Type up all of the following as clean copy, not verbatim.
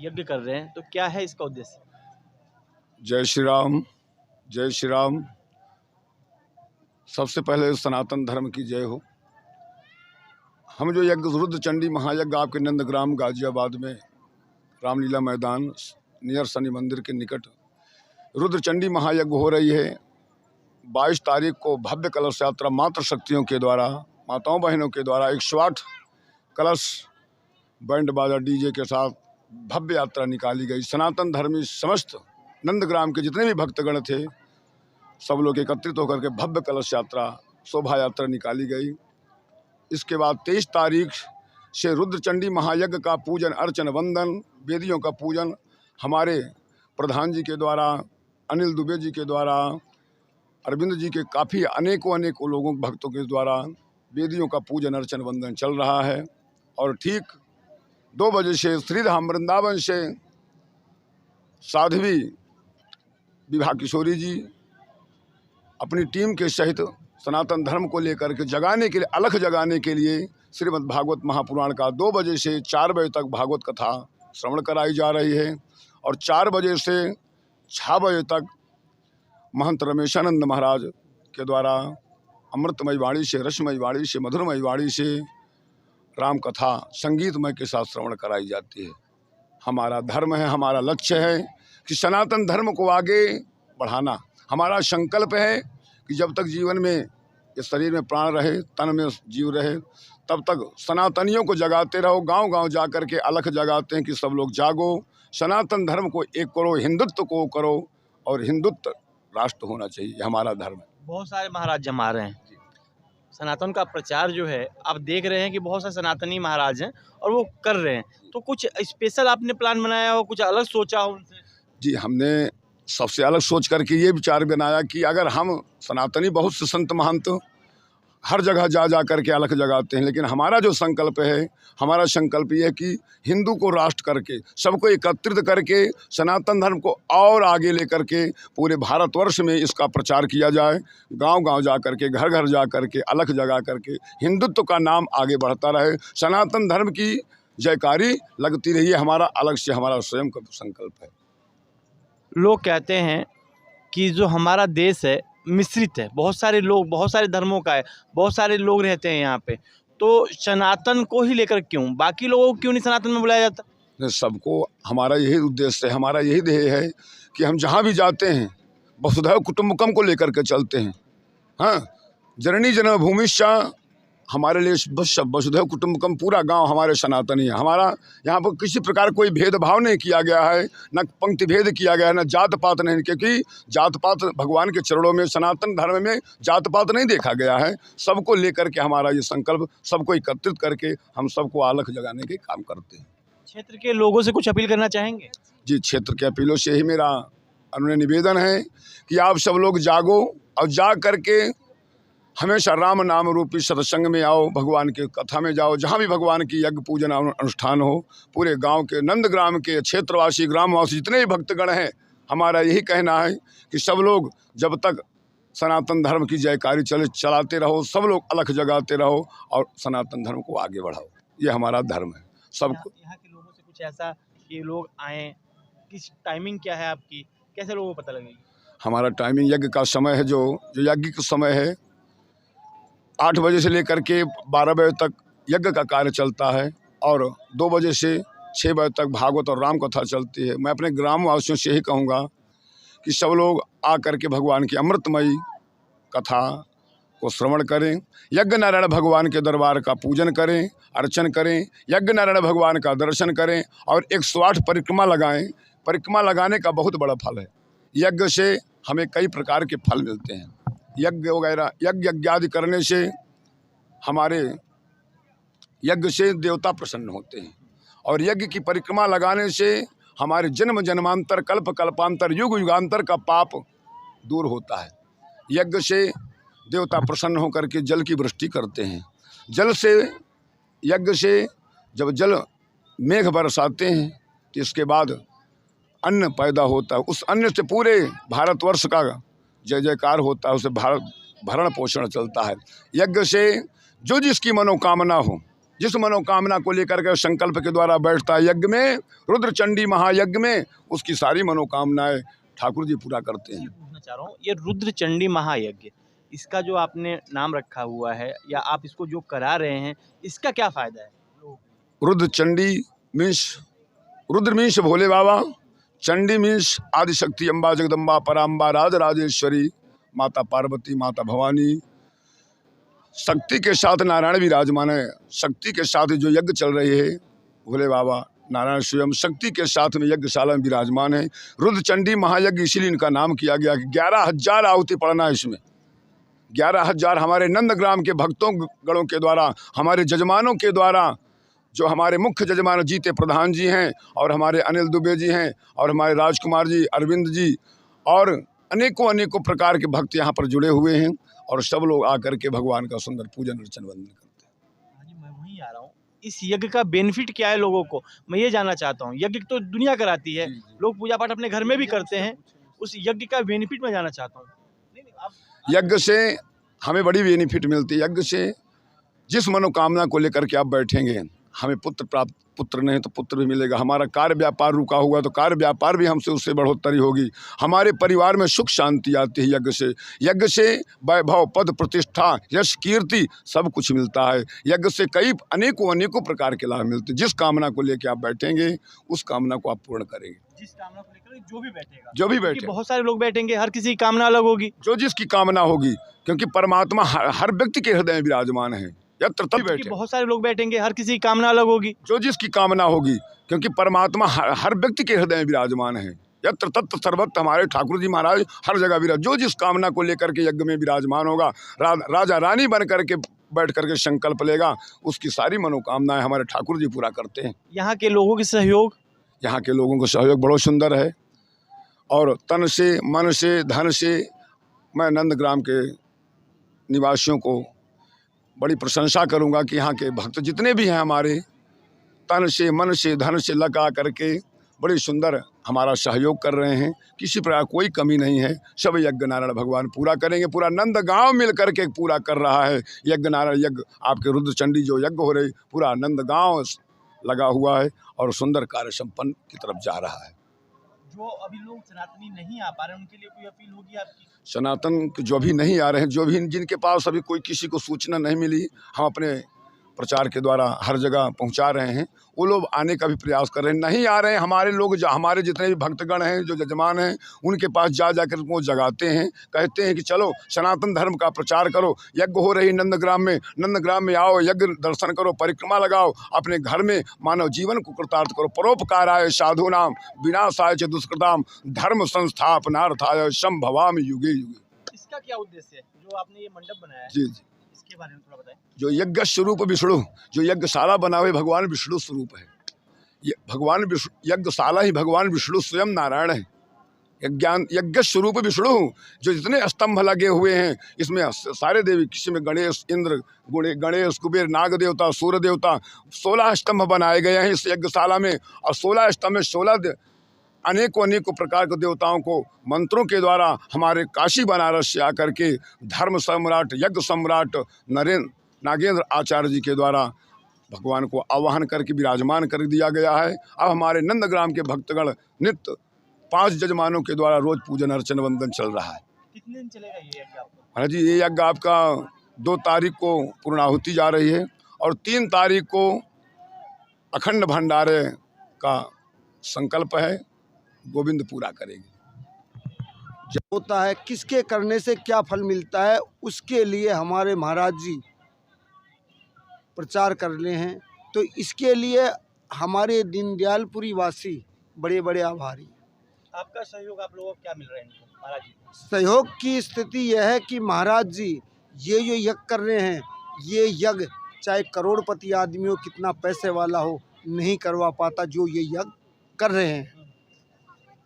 यज्ञ कर रहे हैं, तो क्या है इसका उद्देश्य? जय श्री राम, जय श्री राम। सबसे पहले सनातन धर्म की जय हो। हम जो यज्ञ रुद्र चंडी महायज्ञ आपके नंदग्राम गाजियाबाद में रामलीला मैदान नियर शनि मंदिर के निकट रुद्र चंडी महायज्ञ हो रही है। 22 तारीख को भव्य कलश यात्रा मातृ शक्तियों के द्वारा, माताओं बहनों के द्वारा 108 कलश बैंड बाजा डीजे के साथ भव्य यात्रा निकाली गई। सनातन धर्मी समस्त नंदग्राम के जितने भी भक्तगण थे सब लोग एकत्रित होकर के भव्य कलश यात्रा शोभा यात्रा निकाली गई। इसके बाद 23 तारीख से रुद्रचंडी महायज्ञ का पूजन अर्चन वंदन वेदियों का पूजन हमारे प्रधान जी के द्वारा, अनिल दुबे जी के द्वारा, अरविंद जी के काफ़ी अनेकों लोगों भक्तों के द्वारा वेदियों का पूजन अर्चन वंदन चल रहा है। और ठीक 2 बजे से श्रीधाम वृंदावन से साध्वी विभा किशोरी जी अपनी टीम के सहित सनातन धर्म को लेकर के जगाने के लिए, अलख जगाने के लिए श्रीमद् भागवत महापुराण का 2 बजे से 4 बजे तक भागवत कथा श्रवण कराई जा रही है। और 4 बजे से 6 बजे तक महंत रमेशानंद महाराज के द्वारा अमृतमय वाणी से, रसमय वाणी से, मधुरमय वाणी से राम कथा संगीतमय के साथ श्रवण कराई जाती है। हमारा धर्म है, हमारा लक्ष्य है कि सनातन धर्म को आगे बढ़ाना। हमारा संकल्प है कि जब तक जीवन में, इस शरीर में प्राण रहे, तन में जीव रहे, तब तक सनातनियों को जगाते रहो। गांव-गांव जा कर के अलख जगाते हैं कि सब लोग जागो, सनातन धर्म को एक करो, हिंदुत्व को करो, और हिंदुत्व राष्ट्र होना चाहिए, हमारा धर्म है। बहुत सारे महाराज जमा रहे हैं, सनातन का प्रचार जो है आप देख रहे हैं कि बहुत सारे सनातनी महाराज हैं और वो कर रहे हैं, तो कुछ स्पेशल आपने प्लान बनाया हो, कुछ अलग सोचा हो उनसे? जी, हमने सबसे अलग सोच करके ये विचार बनाया कि अगर हम सनातनी, बहुत से संत महंत हर जगह जा करके अलख जगाते हैं, लेकिन हमारा जो संकल्प है, हमारा संकल्प ये है कि हिंदू को राष्ट्र करके, सबको एकत्रित करके सनातन धर्म को और आगे लेकर के पूरे भारतवर्ष में इसका प्रचार किया जाए। गांव-गांव जा करके, घर-घर जा करके अलख जगा करके हिंदुत्व का नाम आगे बढ़ता रहे, सनातन धर्म की जयकारी लगती रही है। हमारा अलग से हमारा स्वयं का संकल्प है। लोग कहते हैं कि जो हमारा देश है मिश्रित है, बहुत सारे लोग, बहुत सारे धर्मों का है, बहुत सारे लोग रहते हैं यहाँ पे, तो सनातन को ही लेकर क्यों, बाकी लोगों को क्यों नहीं सनातन में बुलाया जाता? सबको हमारा यही उद्देश्य है, हमारा यही ध्येय है कि हम जहाँ भी जाते हैं वसुधैव कुटुम्बकम को लेकर के चलते हैं। हाँ, जननी जन्मभूमिश्च, हमारे लिए वसुधैव कुटुम्बकम पूरा गांव हमारे सनातनी है। हमारा यहाँ पर किसी प्रकार कोई भेदभाव नहीं किया गया है, न पंक्ति भेद किया गया है, न जात पात नहीं, क्योंकि जात पात भगवान के चरणों में, सनातन धर्म में जात पात नहीं देखा गया है। सबको लेकर के हमारा ये संकल्प, सबको एकत्रित करके हम सबको अलख जगाने के काम करते हैं। क्षेत्र के लोगों से कुछ अपील करना चाहेंगे? जी, क्षेत्र के अपीलों से ही मेरा अनुनय निवेदन है कि आप सब लोग जागो और जा करके हमेशा राम नाम रूपी सत्संग में आओ, भगवान की कथा में जाओ। जहाँ भी भगवान की यज्ञ पूजन अनुष्ठान हो, पूरे गांव के, नंदग्राम के क्षेत्रवासी, ग्रामवासी जितने भी भक्तगण हैं, हमारा यही कहना है कि सब लोग जब तक सनातन धर्म की जयकारी चलाते रहो, सब लोग अलख जगाते रहो और सनातन धर्म को आगे बढ़ाओ। ये हमारा धर्म है। सबको यहाँ के लोगों से कुछ ऐसा कि लोग आएँ, किस टाइमिंग क्या है आपकी, कैसे लोगों को पता लगेगी? हमारा टाइमिंग यज्ञ का समय है, जो यज्ञ का समय है 8 बजे से लेकर के 12 बजे तक यज्ञ का कार्य चलता है, और 2 बजे से 6 बजे तक भागवत और राम कथा चलती है। मैं अपने ग्रामवासियों से यही कहूँगा कि सब लोग आ करके भगवान की अमृतमयी कथा को श्रवण करें, यज्ञ नारायण भगवान के दरबार का पूजन करें, अर्चन करें, यज्ञ नारायण भगवान का दर्शन करें और 108 परिक्रमा लगाएं। परिक्रमा लगाने का बहुत बड़ा फल है। यज्ञ से हमें कई प्रकार के फल मिलते हैं। यज्ञ वगैरह, यज्ञ आदि करने से हमारे यज्ञ से देवता प्रसन्न होते हैं, और यज्ञ की परिक्रमा लगाने से हमारे जन्म जन्मांतर, कल्प कल्पांतर, युग युगांतर का पाप दूर होता है। यज्ञ से देवता प्रसन्न होकर के जल की वृष्टि करते हैं। जल से, यज्ञ से जब जल मेघ बरसाते हैं तो इसके बाद अन्न पैदा होता है। उस अन्न से पूरे भारतवर्ष का जय जयकार होता है, उसे भारत भरण पोषण चलता है। यज्ञ से जो जिसकी मनोकामना हो, जिस मनोकामना को लेकर के संकल्प के द्वारा बैठता है यज्ञ में, रुद्र चंडी महायज्ञ में, उसकी सारी मनोकामनाएं ठाकुर जी पूरा करते हैं। पूछना चाह रहा हूँ, ये रुद्र चंडी महायज्ञ, इसका जो आपने नाम रखा हुआ है या आप इसको जो करा रहे हैं, इसका क्या फायदा है? रुद्र चंडी मीन्स, रुद्र मीन्स भोले बाबा, चंडी मीन्स आदिशक्ति अम्बा जगदम्बा पराम्बा राज राजेश्वरी, माता पार्वती, माता भवानी। शक्ति के साथ नारायण विराजमान है। शक्ति के साथ जो यज्ञ चल रही है, भोले बाबा नारायण स्वयं शक्ति के साथ में यज्ञशाला में विराजमान है। रुद्र चंडी महायज्ञ इसीलिए इनका नाम किया गया कि 11,000 आहुति पड़ना है इसमें। 11,000 हमारे नंदग्राम के भक्तों गणों के द्वारा, हमारे जजमानों के द्वारा, जो हमारे मुख्य जजमान जीते प्रधान जी हैं, और हमारे अनिल दुबे जी हैं, और हमारे राजकुमार जी, अरविंद जी, और अनेकों अनेकों प्रकार के भक्त यहाँ पर जुड़े हुए हैं, और सब लोग आकर के भगवान का सुंदर पूजन अर्चन वंदन करते हैं। हाँ जी, मैं वहीं आ रहा हूँ। इस यज्ञ का बेनिफिट क्या है लोगों को, मैं ये जानना चाहता हूँ। यज्ञ तो दुनिया कराती है, लोग पूजा पाठ अपने घर में भी करते हैं, उस यज्ञ का बेनिफिट मैं जानना चाहता हूँ। यज्ञ से हमें बड़ी बेनिफिट मिलती है। यज्ञ से जिस मनोकामना को लेकर के आप बैठेंगे, हमें पुत्र प्राप्त, पुत्र नहीं तो पुत्र भी मिलेगा। हमारा कार्य व्यापार रुका हुआ तो कार्य व्यापार भी हमसे उससे बढ़ोतरी होगी। हमारे परिवार में सुख शांति आती है यज्ञ से। यज्ञ से वैभव, पद, प्रतिष्ठा, यश, कीर्ति सब कुछ मिलता है। यज्ञ से कई अनेकों अनेकों प्रकार के लाभ मिलते हैं। जिस कामना को लेकर आप बैठेंगे, उस कामना को आप पूर्ण करेंगे। जिस कामना को लेकर जो भी बैठेगा, जो भी बैठे, बहुत सारे लोग बैठेंगे, हर किसी की कामना अलग होगी। जो जिसकी कामना होगी, क्योंकि परमात्मा हर व्यक्ति के हृदय में विराजमान है। यत्र तत्र बैठे, बहुत सारे लोग बैठेंगे, हर किसी की कामना अलग होगी। जो जिसकी कामना होगी, क्योंकि परमात्मा हर व्यक्ति के हृदय में विराजमान है। यत्र तत्र सर्वत्र, हमारे ठाकुर जी महाराज हर जगह विराज, जो जिस कामना को लेकर के यज्ञ में विराजमान होगा, राजा रानी बन करके बैठ करके संकल्प लेगा, उसकी सारी मनोकामनाएं हमारे ठाकुर जी पूरा करते हैं। यहाँ के लोगों के सहयोग, यहाँ के लोगों का सहयोग बहुत सुंदर है, और तन से, मन से, धन से मैं नंदग्राम के निवासियों को बड़ी प्रशंसा करूंगा कि यहाँ के भक्त जितने भी हैं हमारे, तन से, मन से, धन से लगा करके बड़ी सुंदर हमारा सहयोग कर रहे हैं। किसी प्रकार कोई कमी नहीं है। सब यज्ञ नारायण भगवान पूरा करेंगे। पूरा नंद गांव मिल करके पूरा कर रहा है यज्ञ नारायण यज्ञ। आपके रुद्र चंडी जो यज्ञ हो रही, पूरा नंद गांव लगा हुआ है और सुंदर कार्य संपन्न की तरफ जा रहा है। जो अभी लोग सनातनी नहीं आ पा रहे, उनके लिए कोई अपील होगी आपकी? सनातन जो भी नहीं आ रहे हैं, जो भी जिनके पास अभी कोई किसी को सूचना नहीं मिली, हम अपने प्रचार के द्वारा हर जगह पहुंचा रहे हैं। वो लोग आने का भी प्रयास कर रहे हैं। नहीं आ रहे हैं, हमारे लोग, हमारे जितने भी भक्तगण हैं, जो जजमान हैं, उनके पास जा कर वो जगाते हैं, कहते हैं कि चलो सनातन धर्म का प्रचार करो। यज्ञ हो रही नंदग्राम में, नंदग्राम में आओ, यज्ञ दर्शन करो, परिक्रमा लगाओ, अपने घर में मानव जीवन को कृतार्थ करो। परोपकाराय साधूनाम विनाशाय च दुष्कृताम धर्म संस्थापनार्थाय संभवामि युगे युगे। इसका क्या उद्देश्य है जो आपने ये मंडप बनाया है? जी जी, इसके बारे में थोड़ा बताएं। जो यज्ञ स्वरूप विष्णु, जो यज्ञशाला बना हुए भगवान विष्णु स्वरूप है। ये भगवान यज्ञशाला ही भगवान विष्णु स्वयं नारायण है। यज्ञ स्वरूप विष्णु, जो जितने स्तंभ लगे हुए हैं, इसमें सारे देवी, किसी में गणेश, इंद्र, गणेश, कुबेर, नाग देवता, सूर्य देवता, 16 स्तंभ बनाए गए हैं इस यज्ञशाला में। और 16 स्तंभ में 16 अनेकों अनेकों प्रकार के देवताओं को मंत्रों के द्वारा हमारे काशी बनारस से आकर के धर्म सम्राट, यज्ञ सम्राट नागेंद्र आचार्य जी के द्वारा भगवान को आवाहन करके विराजमान कर दिया गया है। अब हमारे नंदग्राम के भक्तगण नित्य 5 जजमानों के द्वारा रोज पूजन अर्चन वंदन चल रहा है। कितने दिन चलेगा ये यज्ञ आपका? महाराज जी, ये यज्ञ आपका 2 तारीख को पूर्णाहुति जा रही है, और 3 तारीख को अखंड भंडारे का संकल्प है। गोविंद पूरा करेंगे। होता है, किसके करने से क्या फल मिलता है, उसके लिए हमारे महाराज जी प्रचार कर रहे हैं। तो इसके लिए हमारे दीनदयालपुरी वासी बड़े बड़े आभारी। आपका सहयोग आप लोगों को क्या मिल रहा है इनको, महाराज जी? सहयोग की स्थिति यह है कि महाराज जी ये जो यज्ञ कर रहे हैं, ये यज्ञ चाहे करोड़पति आदमी हो, कितना पैसे वाला हो, नहीं करवा पाता जो ये यज्ञ कर रहे हैं।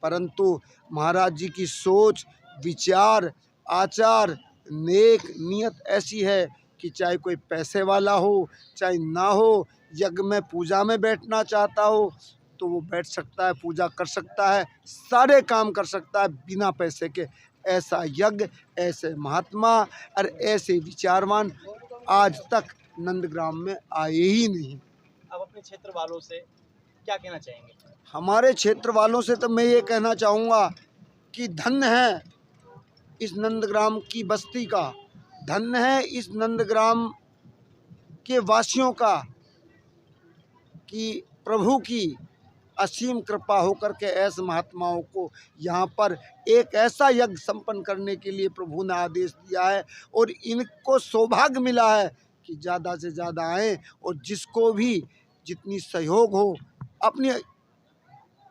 परंतु महाराज जी की सोच, विचार, आचार, नेक नियत ऐसी है कि चाहे कोई पैसे वाला हो, चाहे ना हो, यज्ञ में पूजा में बैठना चाहता हो तो वो बैठ सकता है, पूजा कर सकता है, सारे काम कर सकता है बिना पैसे के। ऐसा यज्ञ, ऐसे महात्मा और ऐसे विचारवान आज तक नंदग्राम में आए ही नहीं। अब अपने क्षेत्र वालों से क्या कहना चाहेंगे? हमारे क्षेत्र वालों से तो मैं ये कहना चाहूँगा कि धन्य है इस नंदग्राम की बस्ती का, धन्य है इस नंदग्राम के वासियों का कि प्रभु की असीम कृपा होकर के ऐसे महात्माओं को यहाँ पर एक ऐसा यज्ञ संपन्न करने के लिए प्रभु ने आदेश दिया है, और इनको सौभाग्य मिला है कि ज़्यादा से ज़्यादा आएँ और जिसको भी जितनी सहयोग हो अपनी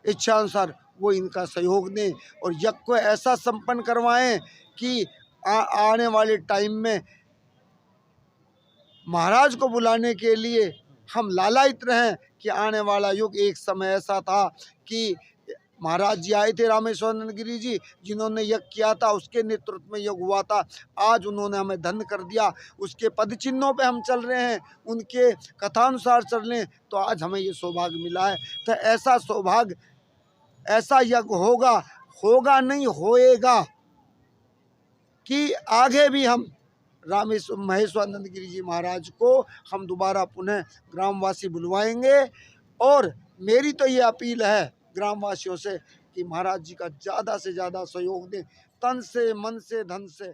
इच्छा अनुसार वो इनका सहयोग दें और यज्ञ को ऐसा संपन्न करवाएं कि आने वाले टाइम में महाराज को बुलाने के लिए हम लालायित रहें कि आने वाला युग एक समय ऐसा था कि महाराज जी आए थे रामेश्वरानंद गिरी जी, जिन्होंने यज्ञ किया था, उसके नेतृत्व में यज्ञ हुआ था। आज उन्होंने हमें धन्य कर दिया, उसके पद चिन्हों पे हम चल रहे हैं, उनके कथानुसार चल रहे हैं, तो आज हमें ये सौभाग्य मिला है। तो ऐसा सौभाग्य, ऐसा यज्ञ होगा नहीं होएगा कि आगे भी हम महेश्वरानंद गिरी जी महाराज को हम दोबारा पुनः ग्रामवासी बुलवाएंगे। और मेरी तो ये अपील है ग्रामवासियों से कि महाराज जी का ज़्यादा से ज़्यादा सहयोग दें, तन से, मन से, धन से।